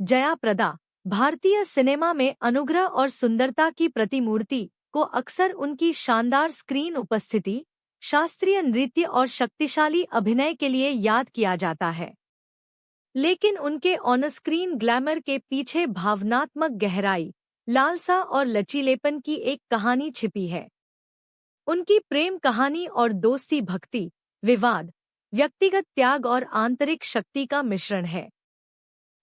जया प्रदा भारतीय सिनेमा में अनुग्रह और सुंदरता की प्रतिमूर्ति को अक्सर उनकी शानदार स्क्रीन उपस्थिति, शास्त्रीय नृत्य और शक्तिशाली अभिनय के लिए याद किया जाता है। लेकिन उनके ऑन स्क्रीन ग्लैमर के पीछे भावनात्मक गहराई, लालसा और लचीलेपन की एक कहानी छिपी है। उनकी प्रेम कहानी और दोस्ती भक्ति, विवाद, व्यक्तिगत त्याग और आंतरिक शक्ति का मिश्रण है।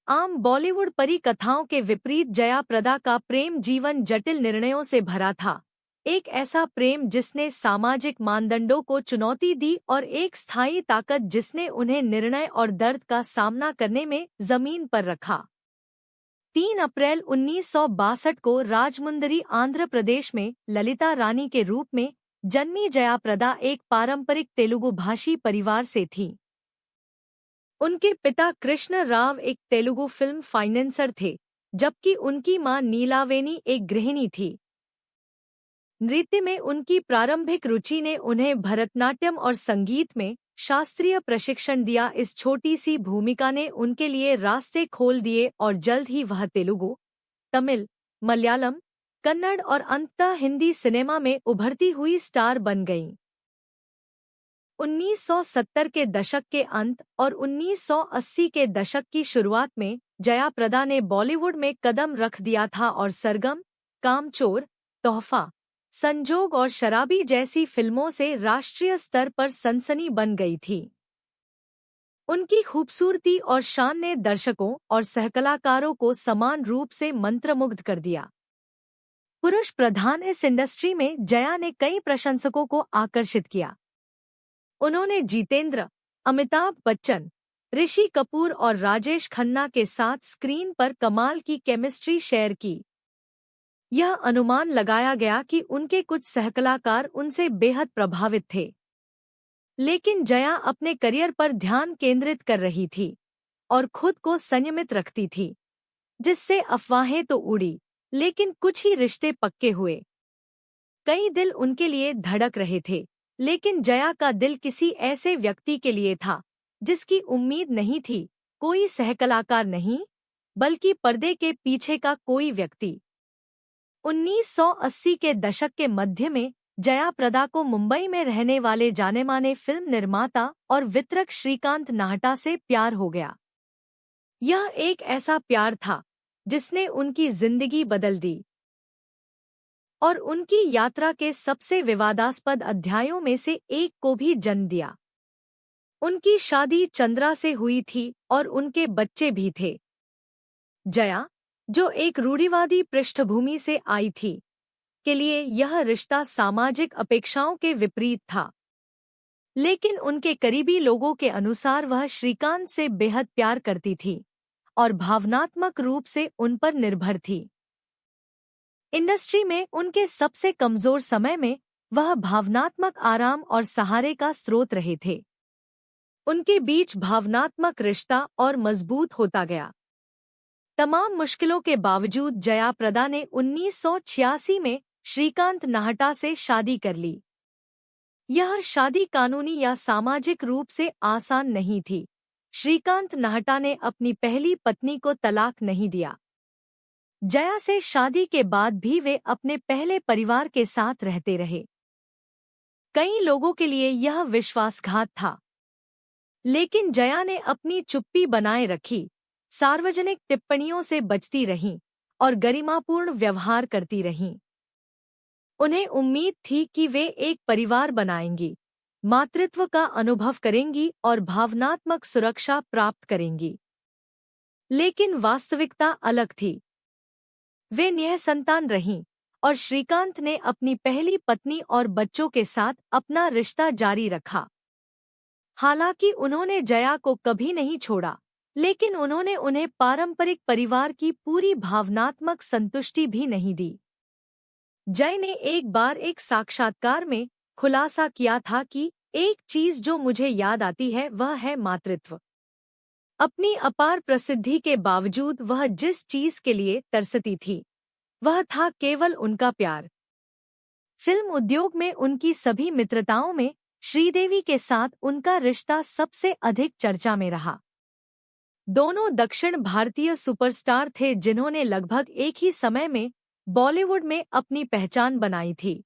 आम बॉलीवुड परी कथाओं के विपरीत जया प्रदा का प्रेम जीवन जटिल निर्णयों से भरा था। एक ऐसा प्रेम जिसने सामाजिक मानदंडों को चुनौती दी और एक स्थायी ताकत जिसने उन्हें निर्णय और दर्द का सामना करने में जमीन पर रखा। 3 अप्रैल 1962 को राजमुंदरी आंध्र प्रदेश में ललिता रानी के रूप में जन्मी जया प्रदा एक पारंपरिक तेलुगु भाषी परिवार से थीं। उनके पिता कृष्ण राव एक तेलुगु फिल्म फाइनेंसर थे, जबकि उनकी मां नीलावेनी एक गृहिणी थी। नृत्य में उनकी प्रारंभिक रुचि ने उन्हें भरतनाट्यम और संगीत में शास्त्रीय प्रशिक्षण दिया। इस छोटी सी भूमिका ने उनके लिए रास्ते खोल दिए और जल्द ही वह तेलुगु, तमिल, मलयालम, कन्नड़ और अंततः हिंदी सिनेमा में उभरती हुई स्टार बन गईं। 1970 के दशक के अंत और 1980 के दशक की शुरुआत में जया प्रदा ने बॉलीवुड में कदम रख दिया था और सरगम, कामचोर, तोहफा, संजोग और शराबी जैसी फिल्मों से राष्ट्रीय स्तर पर सनसनी बन गई थी। उनकी खूबसूरती और शान ने दर्शकों और सहकलाकारों को समान रूप से मंत्रमुग्ध कर दिया। पुरुष प्रधान इस इंडस्ट्री में जया ने कई प्रशंसकों को आकर्षित किया। उन्होंने जितेंद्र, अमिताभ बच्चन, ऋषि कपूर और राजेश खन्ना के साथ स्क्रीन पर कमाल की केमिस्ट्री शेयर की। यह अनुमान लगाया गया कि उनके कुछ सहकलाकार उनसे बेहद प्रभावित थे। लेकिन जया अपने करियर पर ध्यान केंद्रित कर रही थी और खुद को संयमित रखती थी, जिससे अफवाहें तो उड़ी, लेकिन कुछ ही रिश्ते पक्के हुए। कई दिल उनके लिए धड़क रहे थे, लेकिन जया का दिल किसी ऐसे व्यक्ति के लिए था जिसकी उम्मीद नहीं थी, कोई सहकलाकार नहीं, बल्कि पर्दे के पीछे का कोई व्यक्ति। 1980 के दशक के मध्य में जया प्रदा को मुंबई में रहने वाले जानेमाने फिल्म निर्माता और वितरक श्रीकांत नाहटा से प्यार हो गया। यह एक ऐसा प्यार था जिसने उनकी जिंदगी बदल दी और उनकी यात्रा के सबसे विवादास्पद अध्यायों में से एक को भी जन्म दिया। उनकी शादी चंद्रा से हुई थी और उनके बच्चे भी थे। जया, जो एक रूढ़िवादी पृष्ठभूमि से आई थी, के लिए यह रिश्ता सामाजिक अपेक्षाओं के विपरीत था। लेकिन उनके करीबी लोगों के अनुसार वह श्रीकांत से बेहद प्यार करती थी और भावनात्मक रूप से उन पर निर्भर थी। इंडस्ट्री में उनके सबसे कमजोर समय में वह भावनात्मक आराम और सहारे का स्रोत रहे थे। उनके बीच भावनात्मक रिश्ता और मजबूत होता गया। तमाम मुश्किलों के बावजूद जया प्रदा ने 1986 में श्रीकांत नाहटा से शादी कर ली। यह शादी कानूनी या सामाजिक रूप से आसान नहीं थी। श्रीकांत नाहटा ने अपनी पहली पत्नी को तलाक नहीं दिया। जया से शादी के बाद भी वे अपने पहले परिवार के साथ रहते रहे। कई लोगों के लिए यह विश्वासघात था, लेकिन जया ने अपनी चुप्पी बनाए रखी, सार्वजनिक टिप्पणियों से बचती रहीं और गरिमापूर्ण व्यवहार करती रहीं। उन्हें उम्मीद थी कि वे एक परिवार बनाएंगी, मातृत्व का अनुभव करेंगी और भावनात्मक सुरक्षा प्राप्त करेंगी। लेकिन वास्तविकता अलग थी। वे निःसंतान रहीं और श्रीकांत ने अपनी पहली पत्नी और बच्चों के साथ अपना रिश्ता जारी रखा। हालांकि उन्होंने जया को कभी नहीं छोड़ा, लेकिन उन्होंने उन्हें पारंपरिक परिवार की पूरी भावनात्मक संतुष्टि भी नहीं दी। जय ने एक बार एक साक्षात्कार में खुलासा किया था कि एक चीज जो मुझे याद आती है वह है मातृत्व। अपनी अपार प्रसिद्धि के बावजूद वह जिस चीज के लिए तरसती थी, वह था केवल उनका प्यार। फिल्म उद्योग में उनकी सभी मित्रताओं में श्रीदेवी के साथ उनका रिश्ता सबसे अधिक चर्चा में रहा। दोनों दक्षिण भारतीय सुपरस्टार थे जिन्होंने लगभग एक ही समय में बॉलीवुड में अपनी पहचान बनाई थी।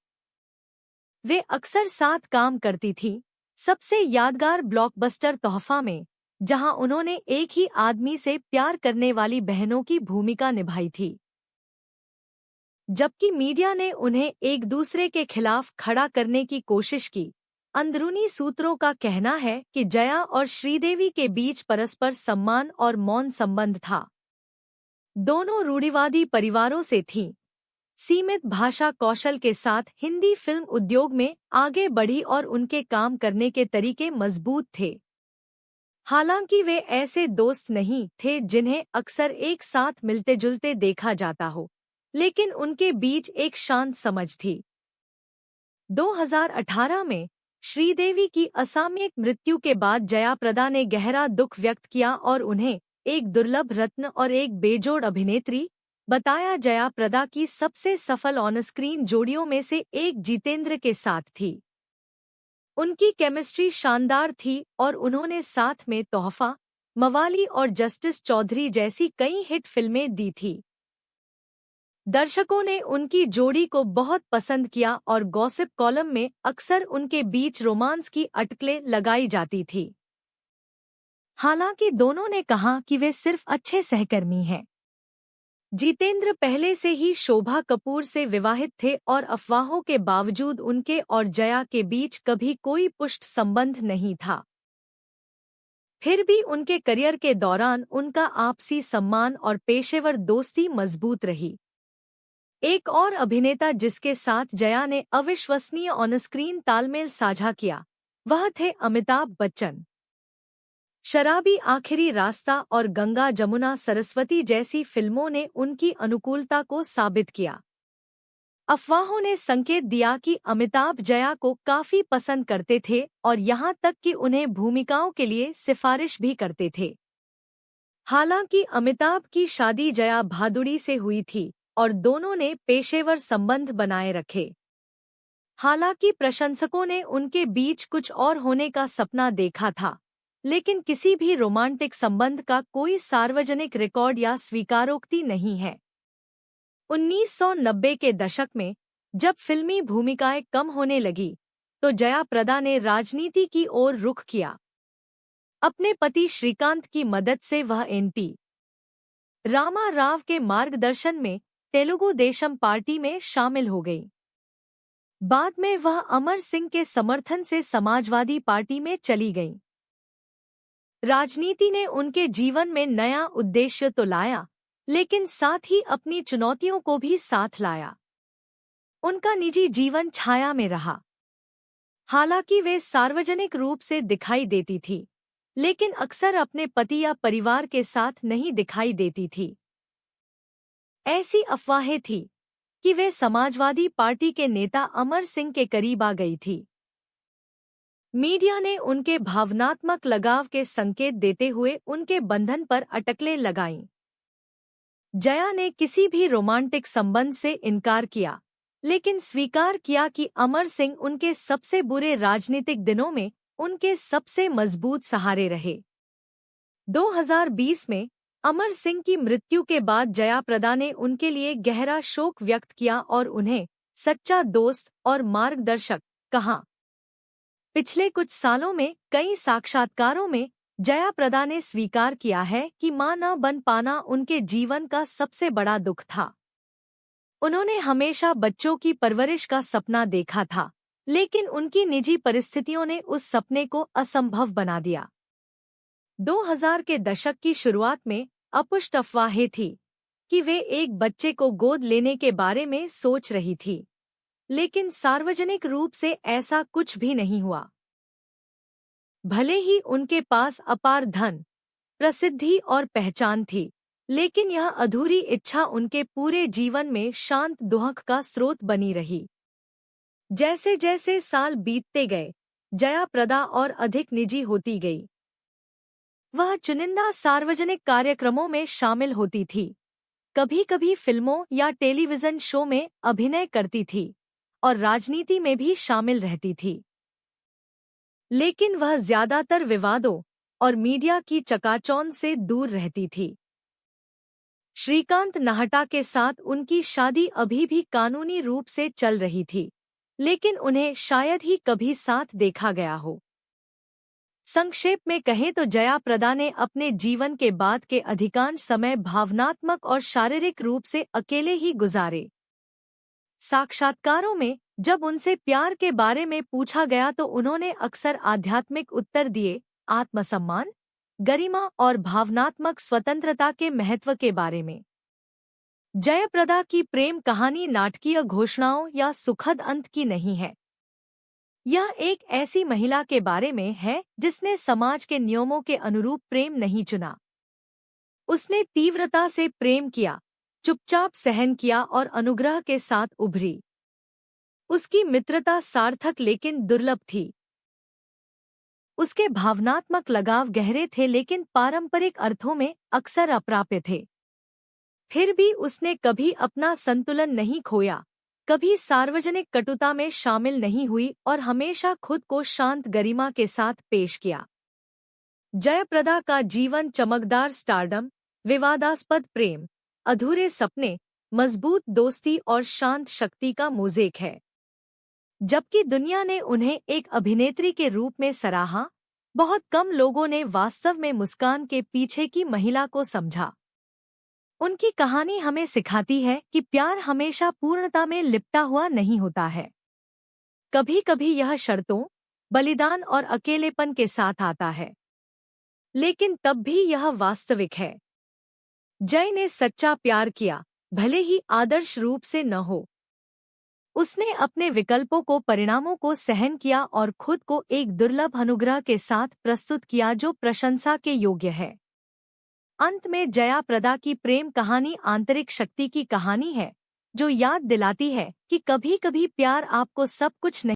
वे अक्सर साथ काम करती थीं, सबसे यादगार ब्लॉकबस्टर तोहफा में, जहां उन्होंने एक ही आदमी से प्यार करने वाली बहनों की भूमिका निभाई थी। जबकि मीडिया ने उन्हें एक दूसरे के खिलाफ खड़ा करने की कोशिश की, अंदरूनी सूत्रों का कहना है कि जया और श्रीदेवी के बीच परस्पर सम्मान और मौन संबंध था। दोनों रूढ़िवादी परिवारों से थीं, सीमित भाषा कौशल के साथ हिंदी फिल्म उद्योग में आगे बढ़ी और उनके काम करने के तरीके मजबूत थे। हालांकि वे ऐसे दोस्त नहीं थे जिन्हें अक्सर एक साथ मिलते जुलते देखा जाता हो, लेकिन उनके बीच एक शांत समझ थी। 2018 में श्रीदेवी की असामयिक मृत्यु के बाद जया प्रदा ने गहरा दुख व्यक्त किया और उन्हें एक दुर्लभ रत्न और एक बेजोड़ अभिनेत्री बताया। जया प्रदा की सबसे सफल ऑन स्क्रीन जोड़ियों में से एक जितेंद्र के साथ थी। उनकी केमिस्ट्री शानदार थी और उन्होंने साथ में तोहफा, मवाली और जस्टिस चौधरी जैसी कई हिट फिल्में दी थी। दर्शकों ने उनकी जोड़ी को बहुत पसंद किया और गॉसिप कॉलम में अक्सर उनके बीच रोमांस की अटकलें लगाई जाती थी। हालांकि दोनों ने कहा कि वे सिर्फ अच्छे सहकर्मी हैं। जितेंद्र पहले से ही शोभा कपूर से विवाहित थे और अफवाहों के बावजूद उनके और जया के बीच कभी कोई पुष्ट संबंध नहीं था। फिर भी उनके करियर के दौरान उनका आपसी सम्मान और पेशेवर दोस्ती मजबूत रही। एक और अभिनेता जिसके साथ जया ने अविश्वसनीय ऑन स्क्रीन तालमेल साझा किया, वह थे अमिताभ बच्चन। शराबी आखिरी रास्ता और गंगा जमुना सरस्वती जैसी फिल्मों ने उनकी अनुकूलता को साबित किया। अफवाहों ने संकेत दिया कि अमिताभ जया को काफी पसंद करते थे और यहाँ तक कि उन्हें भूमिकाओं के लिए सिफारिश भी करते थे। हालांकि अमिताभ की शादी जया भादुड़ी से हुई थी और दोनों ने पेशेवर संबंध बनाए रखे। हालांकि प्रशंसकों ने उनके बीच कुछ और होने का सपना देखा था, लेकिन किसी भी रोमांटिक संबंध का कोई सार्वजनिक रिकॉर्ड या स्वीकारोक्ति नहीं है। 1990 के दशक में जब फिल्मी भूमिकाएं कम होने लगी, तो जया प्रदा ने राजनीति की ओर रुख किया। अपने पति श्रीकांत की मदद से वह एन.टी. रामा राव के मार्गदर्शन में तेलुगु देशम पार्टी में शामिल हो गई। बाद में वह अमर सिंह के समर्थन से समाजवादी पार्टी में चली गईं। राजनीति ने उनके जीवन में नया उद्देश्य तो लाया, लेकिन साथ ही अपनी चुनौतियों को भी साथ लाया। उनका निजी जीवन छाया में रहा। हालांकि वे सार्वजनिक रूप से दिखाई देती थी, लेकिन अक्सर अपने पति या परिवार के साथ नहीं दिखाई देती थी। ऐसी अफवाहें थी कि वे समाजवादी पार्टी के नेता अमर सिंह के करीब आ गई थी। मीडिया ने उनके भावनात्मक लगाव के संकेत देते हुए उनके बंधन पर अटकलें लगाईं। जया ने किसी भी रोमांटिक संबंध से इनकार किया, लेकिन स्वीकार किया कि अमर सिंह उनके सबसे बुरे राजनीतिक दिनों में उनके सबसे मजबूत सहारे रहे। 2020 में अमर सिंह की मृत्यु के बाद जया प्रदा ने उनके लिए गहरा शोक व्यक्त किया और उन्हें सच्चा दोस्त और मार्गदर्शक कहा। पिछले कुछ सालों में कई साक्षात्कारों में जया प्रदा ने स्वीकार किया है कि मां न बन पाना उनके जीवन का सबसे बड़ा दुख था। उन्होंने हमेशा बच्चों की परवरिश का सपना देखा था, लेकिन उनकी निजी परिस्थितियों ने उस सपने को असंभव बना दिया। 2000 के दशक की शुरुआत में अपुष्ट अफवाहें थी कि वे एक बच्चे को गोद लेने के बारे में सोच रही थी, लेकिन सार्वजनिक रूप से ऐसा कुछ भी नहीं हुआ। भले ही उनके पास अपार धन, प्रसिद्धि और पहचान थी, लेकिन यह अधूरी इच्छा उनके पूरे जीवन में शांत दुख का स्रोत बनी रही। जैसे जैसे साल बीतते गए, जया प्रदा और अधिक निजी होती गई। वह चुनिंदा सार्वजनिक कार्यक्रमों में शामिल होती थी, कभी-कभी फिल्मों या टेलीविजन शो में अभिनय करती थी और राजनीति में भी शामिल रहती थी। लेकिन वह ज्यादातर विवादों, और मीडिया की चकाचौंध से दूर रहती थी। श्रीकांत नाहटा के साथ उनकी शादी अभी भी कानूनी रूप से चल रही थी, लेकिन उन्हें शायद ही कभी साथ देखा गया हो। संक्षेप में कहें तो जया प्रदा ने अपने जीवन के बाद के अधिकांश समय भावनात्मक और शारीरिक रूप से अकेले ही गुजारे। साक्षात्कारों में जब उनसे प्यार के बारे में पूछा गया तो उन्होंने अक्सर आध्यात्मिक उत्तर दिए, आत्मसम्मान, गरिमा और भावनात्मक स्वतंत्रता के महत्व के बारे में। जयप्रदा की प्रेम कहानी नाटकीय घोषणाओं या सुखद अंत की नहीं है। यह एक ऐसी महिला के बारे में है जिसने समाज के नियमों के अनुरूप प्रेम नहीं चुना। उसने तीव्रता से प्रेम किया, चुपचाप सहन किया और अनुग्रह के साथ उभरी। उसकी मित्रता सार्थक लेकिन दुर्लभ थी। उसके भावनात्मक लगाव गहरे थे लेकिन पारंपरिक अर्थों में अक्सर अप्राप्य थे। फिर भी उसने कभी अपना संतुलन नहीं खोया, कभी सार्वजनिक कटुता में शामिल नहीं हुई और हमेशा खुद को शांत गरिमा के साथ पेश किया। जयप्रदा का जीवन चमकदार स्टारडम, विवादास्पद प्रेम, अधूरे सपने, मजबूत दोस्ती और शांत शक्ति का मोज़ेक है। जबकि दुनिया ने उन्हें एक अभिनेत्री के रूप में सराहा, बहुत कम लोगों ने वास्तव में मुस्कान के पीछे की महिला को समझा। उनकी कहानी हमें सिखाती है कि प्यार हमेशा पूर्णता में लिपटा हुआ नहीं होता है। कभी-कभी यह शर्तों, बलिदान और अकेलेपन के साथ आता है, लेकिन तब भी यह वास्तविक है। जय ने सच्चा प्यार किया, भले ही आदर्श रूप से न हो। उसने अपने विकल्पों को, परिणामों को सहन किया और खुद को एक दुर्लभ अनुग्रह के साथ प्रस्तुत किया जो प्रशंसा के योग्य है। अंत में जया प्रदा की प्रेम कहानी आंतरिक शक्ति की कहानी है, जो याद दिलाती है कि कभी-कभी प्यार आपको सब कुछ नहीं